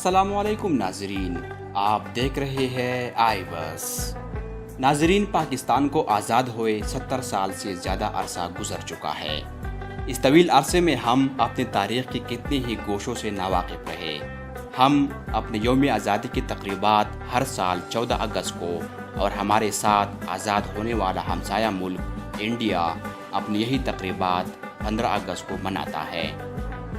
السلام علیکم ناظرین، آپ دیکھ رہے ہیں آئی بس۔ ناظرین، پاکستان کو آزاد ہوئے 70 سال سے زیادہ عرصہ گزر چکا ہے۔ اس طویل عرصے میں ہم اپنی تاریخ کے کتنے ہی گوشوں سے ناواقف رہے۔ ہم اپنے یوم آزادی کی تقریبات ہر سال 14 اگست کو اور ہمارے ساتھ آزاد ہونے والا ہمسایہ ملک انڈیا اپنی یہی تقریبات 15 اگست کو مناتا ہے۔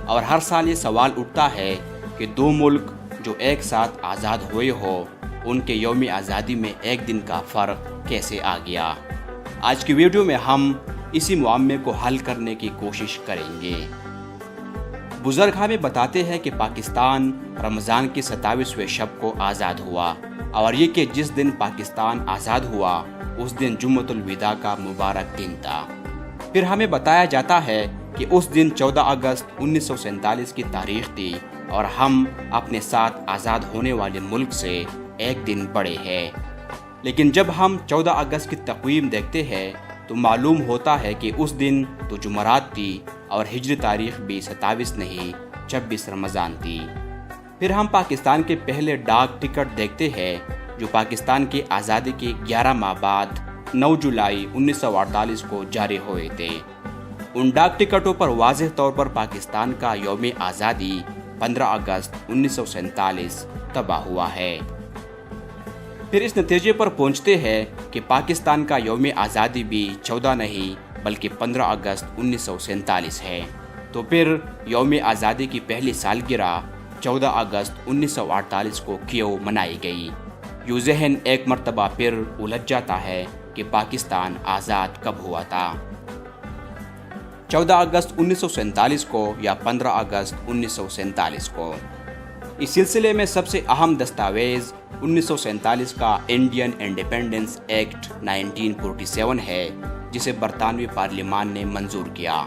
اور ہر سال یہ سوال اٹھتا ہے کہ دو ملک جو ایک ساتھ آزاد ہوئے ہو، ان کے یوم آزادی میں ایک دن کا فرق کیسے آ گیا۔ آج کی ویڈیو میں ہم اسی معمے کو حل کرنے کی کوشش کریں گے۔ بزرگ ہمیں بتاتے ہیں کہ پاکستان رمضان کی 27ویں شب کو آزاد ہوا، اور یہ کہ جس دن پاکستان آزاد ہوا اس دن جمعۃ الوداع کا مبارک دن تھا۔ پھر ہمیں بتایا جاتا ہے کہ اس دن 14 اگست 1947 کی تاریخ تھی، اور ہم اپنے ساتھ آزاد ہونے والے ملک سے ایک دن بڑے ہیں۔ لیکن جب ہم 14 اگست کی تقویم دیکھتے ہیں تو معلوم ہوتا ہے کہ اس دن تو جمعرات تھی، اور ہجری تاریخ بھی 27 نہیں 26 رمضان تھی۔ پھر ہم پاکستان کے پہلے ڈاک ٹکٹ دیکھتے ہیں جو پاکستان کی آزادی کے 11 ماہ بعد 9 جولائی 1948 کو جاری ہوئے تھے۔ ان ڈاک ٹکٹوں پر واضح طور پر پاکستان کا یوم آزادی 15 اگست 1947 طبع ہوا ہے۔ پھر اس نتیجے پر پہنچتے ہیں کہ پاکستان کا یوم آزادی بھی 14 نہیں بلکہ 15 اگست 1947 ہے۔ تو پھر یوم آزادی کی پہلی سالگرہ 14 اگست 1948 کو کیوں منائی گئی؟ یوں ذہن ایک مرتبہ پھر الجھ جاتا ہے کہ پاکستان آزاد کب ہوا تھا؟ 14 اگست 1947 کو یا 15 اگست 1947 کو؟ اس سلسلے میں سب سے اہم دستاویز 1947 کا انڈین انڈیپینڈنس ایکٹ 1947 ہے، جسے برطانوی پارلیمان نے منظور کیا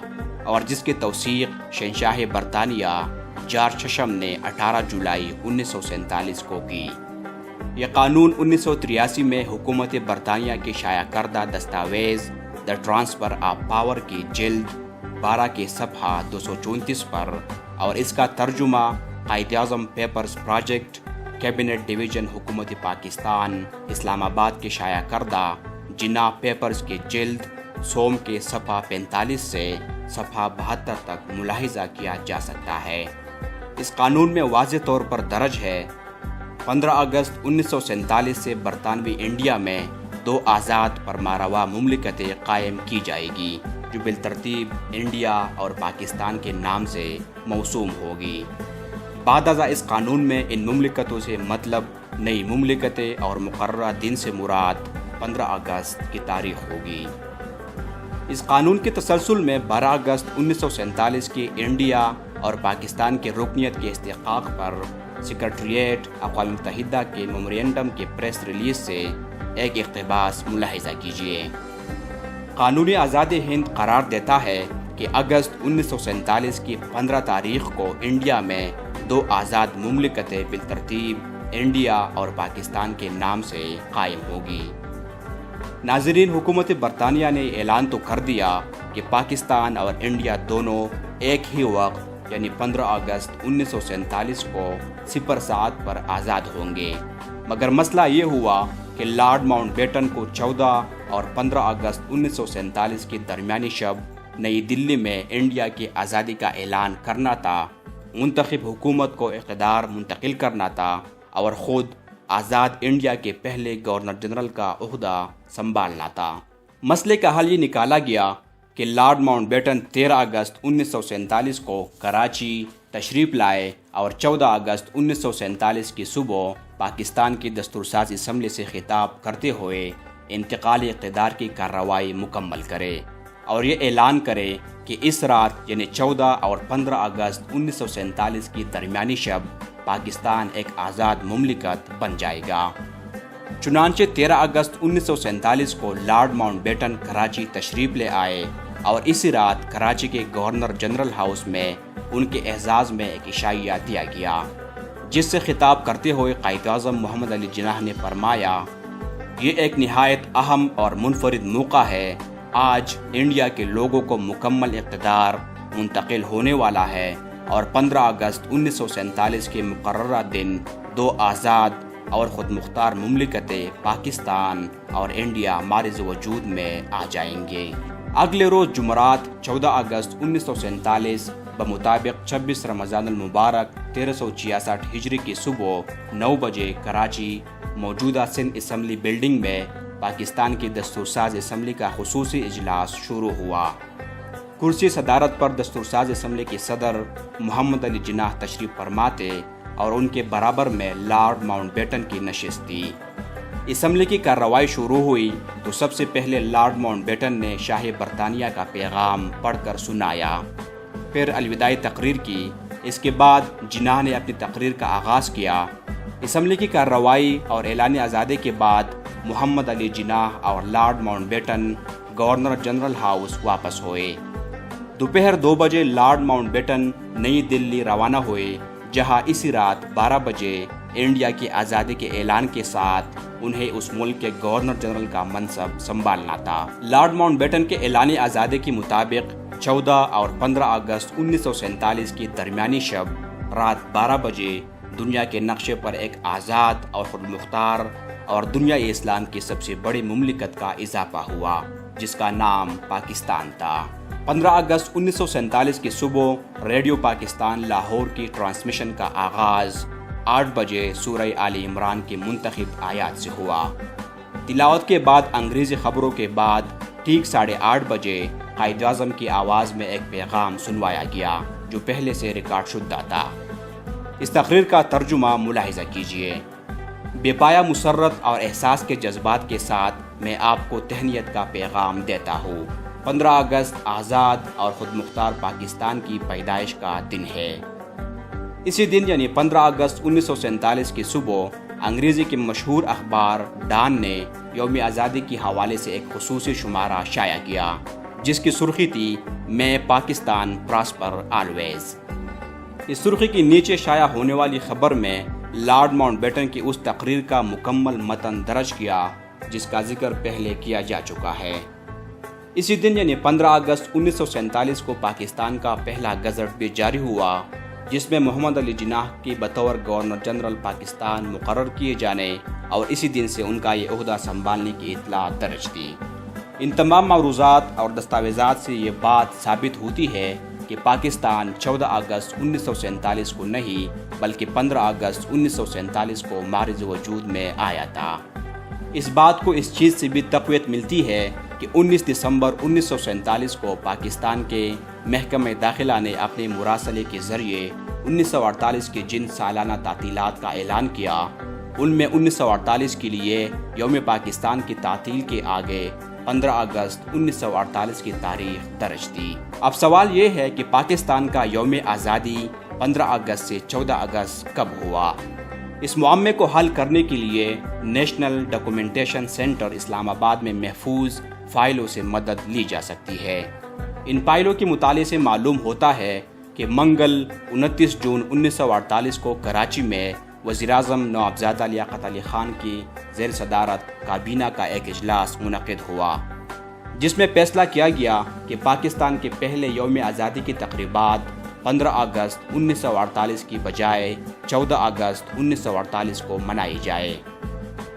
اور جس کی توثیق شہنشاہ برطانیہ جارج چشم نے 18 جولائی 1947 کو کی۔ یہ قانون 1983 میں حکومت برطانیہ کی شائع کردہ دستاویز دی ٹرانسفر آف پاور کی جلد 12 کے صفحہ 234 پر، اور اس کا ترجمہ Quaid Azam papers project cabinet division حکومت پاکستان اسلام آباد کے شائع کردہ جناح پیپرز کے جلد 100 کے صفحہ 45 سے صفحہ 72 تک ملاحظہ کیا جا سکتا ہے۔ اس قانون میں واضح طور پر درج ہے 15 اگست 1947 سے برطانوی انڈیا میں 2 آزاد فرمانروا مملکتیں قائم کی جائے گی، جو بالترتیب انڈیا اور پاکستان کے نام سے موسوم ہوگی۔ بعد ازاں اس قانون میں ان مملکتوں سے مطلب نئی مملکتیں اور مقررہ دن سے مراد 15 اگست کی تاریخ ہوگی۔ اس قانون کے تسلسل میں 12 اگست 1947 کی انڈیا اور پاکستان کے رکنیت کے استحقاق پر سیکریٹریٹ اقوام متحدہ کے میمورینڈم کے پریس ریلیز سے ایک اقتباس ملاحظہ کیجیے۔ قانون آزاد ہند قرار دیتا ہے کہ اگست 1947 کی 15 تاریخ کو انڈیا میں 2 آزاد مملکتیں بالترتیب انڈیا اور پاکستان کے نام سے قائم ہوگی۔ ناظرین، حکومت برطانیہ نے اعلان تو کر دیا کہ پاکستان اور انڈیا دونوں ایک ہی وقت یعنی 15 اگست 1947 کو 0 ساعت پر آزاد ہوں گے، مگر مسئلہ یہ ہوا کہ لارڈ ماؤنٹ بیٹن کو 14 اور 15 اگست 1947 کی درمیانی شب نئی دلی میں انڈیا کی آزادی کا اعلان کرنا تھا، منتخب حکومت کو اقتدار منتقل کرنا تھا اور خود آزاد انڈیا کے پہلے گورنر جنرل کا عہدہ سنبھالنا تھا۔ مسئلے کا حل یہ نکالا گیا کہ لارڈ ماؤنٹ بیٹن 13 اگست 1947 کو کراچی تشریف لائے اور 14 اگست 1947 کی صبح پاکستان کی دستور ساز اسمبلی سے خطاب کرتے ہوئے انتقالی اقتدار کی کارروائی مکمل کرے اور یہ اعلان کرے کہ اس رات یعنی 14 اور 15 اگست 1947 کی درمیانی شب پاکستان ایک آزاد مملکت بن جائے گا۔ چنانچہ 13 اگست 1947 کو لارڈ ماؤنٹ بیٹن کراچی تشریف لے آئے اور اسی رات کراچی کے گورنر جنرل ہاؤس میں ان کے اعزاز میں ایک عشائیہ دیا گیا، جس سے خطاب کرتے ہوئے قائد اعظم محمد علی جناح نے فرمایا، یہ ایک نہایت اہم اور منفرد موقع ہے۔ آج انڈیا کے لوگوں کو مکمل اقتدار منتقل ہونے والا ہے اور 15 اگست 1947 کے مقررہ دن 2 آزاد اور خود مختار مملکتیں پاکستان اور انڈیا مارز وجود میں آ جائیں گے۔ اگلے روز جمعرات 14 اگست 1947 بمطابق 26 رمضان المبارک 1366 ہجری کی صبح 9 بجے کراچی موجودہ سندھ اسمبلی بلڈنگ میں پاکستان کی دستور ساز اسمبلی کا خصوصی اجلاس شروع ہوا۔ کرسی صدارت پر دستور ساز اسمبلی کے صدر محمد علی جناح تشریف فرما تھے اور ان کے برابر میں لارڈ ماؤنٹ بیٹن کی نشست تھی۔ اسمبلی کی کارروائی شروع ہوئی تو سب سے پہلے لارڈ ماؤنٹ بیٹن نے شاہ برطانیہ کا پیغام پڑھ کر سنایا، پھر الوداعی تقریر کی۔ اس کے بعد جناح نے اپنی تقریر کا آغاز کیا۔ اسمبلی کی کارروائی اور اعلان آزادی کے بعد محمد علی جناح اور Lord Mountbatten governor general house واپس ہوئے۔ دوپہر 2 بجے لارڈ ماؤنٹ بیٹن نئی دلی روانہ ہوئے، جہاں اسی رات 12 بجے انڈیا کی آزادی کے اعلان کے ساتھ انہیں اس ملک کے گورنر جنرل کا منصب سنبھالنا تھا۔ لارڈ ماؤنٹ بیٹن کے اعلان آزادی کے مطابق 14 اور 15 اگست 1947 کی درمیانی شب رات 12 بجے دنیا کے نقشے پر ایک آزاد اور خود مختار اور دنیا اسلام کی سب سے بڑی مملکت کا اضافہ ہوا، جس کا نام پاکستان تھا۔ 15 اگست 1947 کی صبح ریڈیو پاکستان لاہور کی ٹرانسمیشن کا آغاز 8 بجے سورہ آل عمران کی منتخب آیات سے ہوا۔ تلاوت کے بعد انگریزی خبروں کے بعد ٹھیک 8:30 بجے قائد اعظم کی آواز میں ایک پیغام سنوایا گیا جو پہلے سے ریکارڈ شدہ تھا۔ اس تقریر کا ترجمہ ملاحظہ کیجیے۔ بے پایہ مسرت اور احساس کے جذبات کے ساتھ میں آپ کو تہنیت کا پیغام دیتا ہوں۔ 15 اگست آزاد اور خود مختار پاکستان کی پیدائش کا دن ہے۔ اسی دن یعنی 15 اگست 1947 کی صبح انگریزی کے مشہور اخبار ڈان نے یوم آزادی کے حوالے سے ایک خصوصی شمارہ شائع کیا، جس کی سرخی تھی میں پاکستان پراسپر آلویز۔ اس سرخی کی نیچے شائع ہونے والی خبر میں لارڈ ماؤنٹ بیٹن کی اس تقریر کا مکمل متن درج کیا جس کا ذکر پہلے کیا جا چکا ہے۔ اسی دن یعنی 15 اگست 1947 کو پاکستان کا پہلا گزٹ بھی جاری ہوا، جس میں محمد علی جناح کی بطور گورنر جنرل پاکستان مقرر کیے جانے اور اسی دن سے ان کا یہ عہدہ سنبھالنے کی اطلاع درج تھی۔ ان تمام معروضات اور دستاویزات سے یہ بات ثابت ہوتی ہے کہ پاکستان 14 اگست 1947 کو نہیں بلکہ 15 اگست 1947 کو مارز وجود میں آیا تھا۔ اس بات کو اس چیز سے بھی تقویت ملتی ہے کہ 19 دسمبر 1947 کو پاکستان کے محکمہ داخلہ نے اپنے مراسلے کے ذریعے 1948 کی جن سالانہ تعطیلات کا اعلان کیا، ان میں 1948 کے لیے یوم پاکستان کی تعطیل کے آگے 15 اگست 1948 کی تاریخ درج تھی۔ اب سوال یہ ہے کہ پاکستان کا یوم آزادی 15 اگست سے 14 اگست کب ہوا؟ اس معاملے کو حل کرنے کے لیے نیشنل ڈاکومنٹیشن سینٹر اسلام آباد میں محفوظ فائلوں سے مدد لی جا سکتی ہے۔ ان فائلوں کے مطالعے سے معلوم ہوتا ہے کہ منگل 29 جون 1948 کو کراچی میں وزیراعظم نوابزادہ لیاقت علی خان کی زیر صدارت کابینہ کا ایک اجلاس منعقد ہوا، جس میں فیصلہ کیا گیا کہ پاکستان کے پہلے یوم آزادی کی تقریبات 15 اگست 1948 کی بجائے 14 اگست 1948 کو منائی جائے۔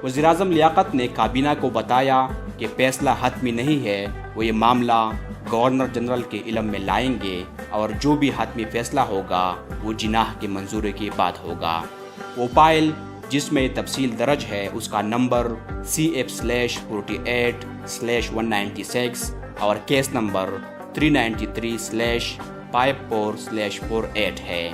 وزیراعظم لیاقت نے کابینہ کو بتایا کہ فیصلہ حتمی نہیں ہے، وہ یہ معاملہ گورنر جنرل کے علم میں لائیں گے اور جو بھی حتمی فیصلہ ہوگا وہ جناح کے منظوری کے بعد ہوگا۔ وہ فائل جس میں تفصیل درج ہے اس کا نمبر CF/48/196 اور کیس نمبر 393/54/48 ہے۔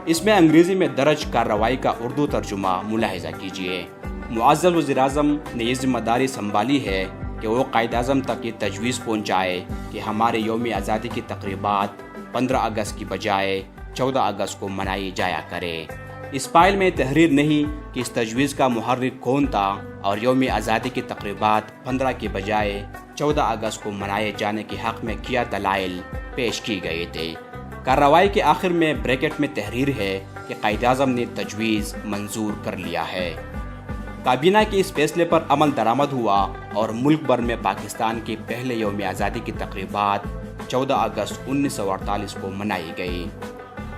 اس میں انگریزی میں درج کارروائی کا اردو ترجمہ ملاحظہ کیجیے۔ معزز وزیراعظم نے یہ ذمہ داری سنبھالی ہے کہ وہ قائد اعظم تک یہ تجویز پہنچائے کہ ہمارے یوم آزادی کی تقریبات 15 اگست کی بجائے 14 اگست کو منائی جایا کرے۔ اس فائل میں تحریر نہیں کہ اس تجویز کا محرک کون تھا اور یوم آزادی کی تقریبات 15 کے بجائے 14 اگست کو منائے جانے کے حق میں کیا دلائل پیش کی گئے تھے۔ کارروائی کے آخر میں بریکٹ میں تحریر ہے کہ قائد اعظم نے تجویز منظور کر لیا ہے۔ کابینہ کے اس فیصلے پر عمل درآمد ہوا اور ملک بھر میں پاکستان کے پہلے یوم آزادی کی تقریبات 14 اگست 1948 کو منائی گئی۔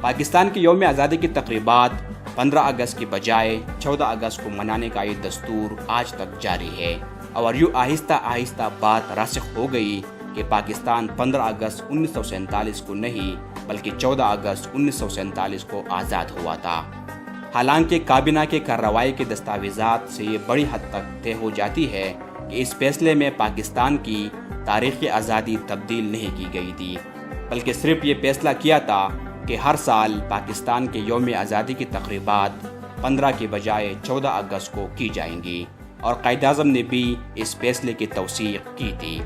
پاکستان کی یوم آزادی کی تقریبات 15 اگست کی بجائے 14 اگست کو منانے کا یہ دستور آج تک جاری ہے، اور یوں آہستہ آہستہ بات راسخ ہو گئی کہ پاکستان 15 اگست 1947 کو نہیں بلکہ 14 اگست 1947 کو آزاد ہوا تھا۔ حالانکہ کابینہ کے کارروائی کے دستاویزات سے یہ بڑی حد تک طے ہو جاتی ہے کہ اس فیصلے میں پاکستان کی تاریخی آزادی تبدیل نہیں کی گئی تھی، بلکہ صرف یہ فیصلہ کیا تھا کہ ہر سال پاکستان کے یوم آزادی کی تقریبات 15 کے بجائے 14 اگست کو کی جائیں گی، اور قائد اعظم نے بھی اس فیصلے کی توثیق کی تھی۔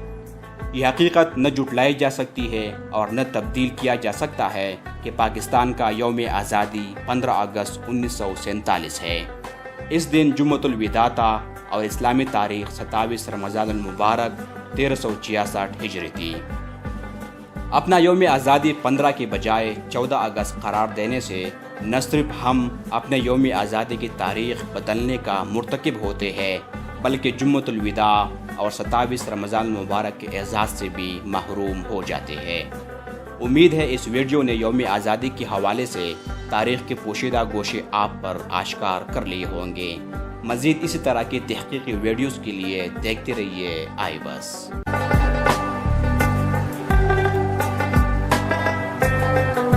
یہ حقیقت نہ جھٹلائی جا سکتی ہے اور نہ تبدیل کیا جا سکتا ہے کہ پاکستان کا یوم آزادی 15 اگست 1947 ہے۔ اس دن جمعۃ الوداع تھا اور اسلامی تاریخ 27 رمضان المبارک 1366 ہجری تھی۔ اپنا یوم آزادی 15 کے بجائے 14 اگست قرار دینے سے نہ صرف ہم اپنے یوم آزادی کی تاریخ بدلنے کا مرتکب ہوتے ہیں، بلکہ جمعۃ الوداع اور 27 رمضان المبارک کے اعزاز سے بھی محروم ہو جاتے ہیں۔ امید ہے اس ویڈیو نے یوم آزادی کے حوالے سے تاریخ کے پوشیدہ گوشے آپ پر آشکار کر لیے ہوں گے۔ مزید اسی طرح کی تحقیقی ویڈیوز کے لیے دیکھتے رہیے آئی بس۔